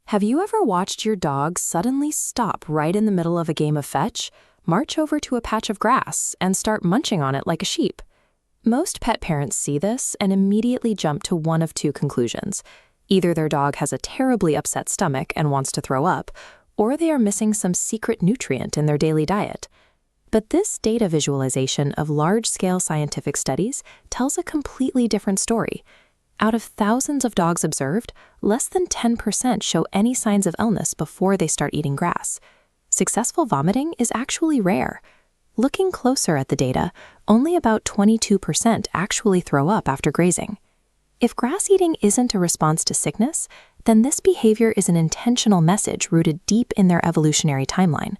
Have you ever watched your dog suddenly stop right in the middle of a game of fetch, march over to a patch of grass, and start munching on it like a sheep? Most pet parents see this and immediately jump to one of two conclusions. Either their dog has a terribly upset stomach and wants to throw up, or they are missing some secret nutrient in their daily diet. But this data visualization of large-scale scientific studies tells a completely different story. Out of thousands of dogs observed, less than 10% show any signs of illness before they start eating grass. Successful vomiting is actually rare. Looking closer at the data, only about 22% actually throw up after grazing. If grass eating isn't a response to sickness, then this behavior is an intentional message rooted deep in their evolutionary timeline.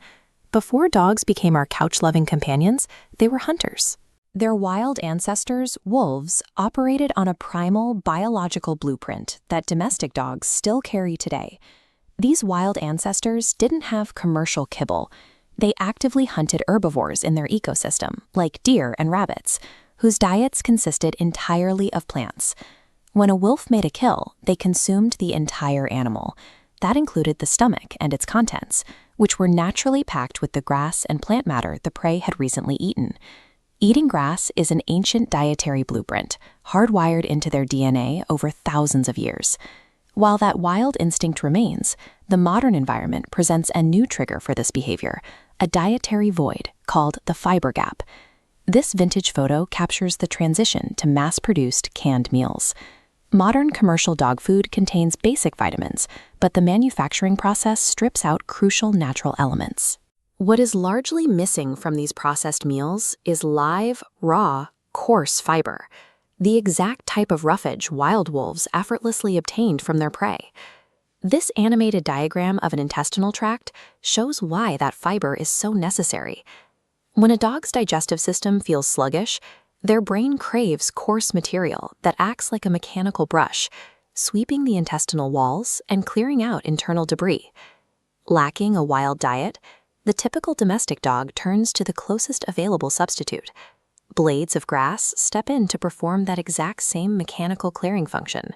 Before dogs became our couch-loving companions, they were hunters. Their wild ancestors, wolves, operated on a primal biological blueprint that domestic dogs still carry today. These wild ancestors didn't have commercial kibble. They actively hunted herbivores in their ecosystem, like deer and rabbits, whose diets consisted entirely of plants. When a wolf made a kill, they consumed the entire animal. That included the stomach and its contents, which were naturally packed with the grass and plant matter the prey had recently eaten. Eating grass is an ancient dietary blueprint, hardwired into their DNA over thousands of years. While that wild instinct remains, the modern environment presents a new trigger for this behavior, a dietary void called the fiber gap. This vintage photo captures the transition to mass-produced canned meals. Modern commercial dog food contains basic vitamins, but the manufacturing process strips out crucial natural elements. What is largely missing from these processed meals is live, raw, coarse fiber, the exact type of roughage wild wolves effortlessly obtained from their prey. This animated diagram of an intestinal tract shows why that fiber is so necessary. When a dog's digestive system feels sluggish, their brain craves coarse material that acts like a mechanical brush, sweeping the intestinal walls and clearing out internal debris. Lacking a wild diet, the typical domestic dog turns to the closest available substitute. Blades of grass step in to perform that exact same mechanical clearing function.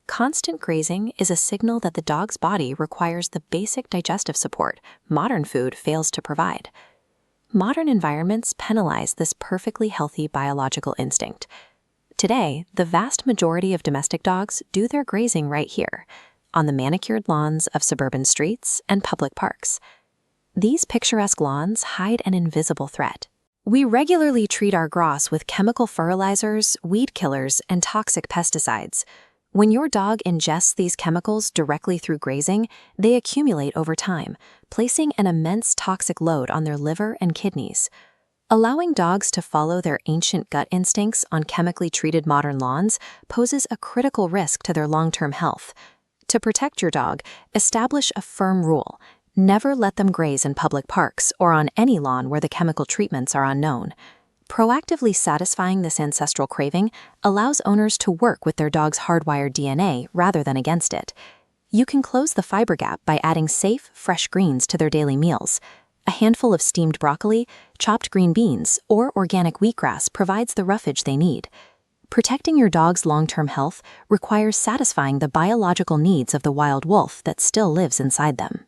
Constant grazing is a signal that the dog's body requires the basic digestive support modern food fails to provide. Modern environments penalize this perfectly healthy biological instinct. Today, the vast majority of domestic dogs do their grazing right here, on the manicured lawns of suburban streets and public parks. These picturesque lawns hide an invisible threat. We regularly treat our grass with chemical fertilizers, weed killers, and toxic pesticides. When your dog ingests these chemicals directly through grazing, they accumulate over time, placing an immense toxic load on their liver and kidneys. Allowing dogs to follow their ancient gut instincts on chemically treated modern lawns poses a critical risk to their long-term health. To protect your dog, establish a firm rule. Never let them graze in public parks or on any lawn where the chemical treatments are unknown. Proactively satisfying this ancestral craving allows owners to work with their dog's hardwired DNA rather than against it. You can close the fiber gap by adding safe, fresh greens to their daily meals. A handful of steamed broccoli, chopped green beans, or organic wheatgrass provides the roughage they need. Protecting your dog's long-term health requires satisfying the biological needs of the wild wolf that still lives inside them.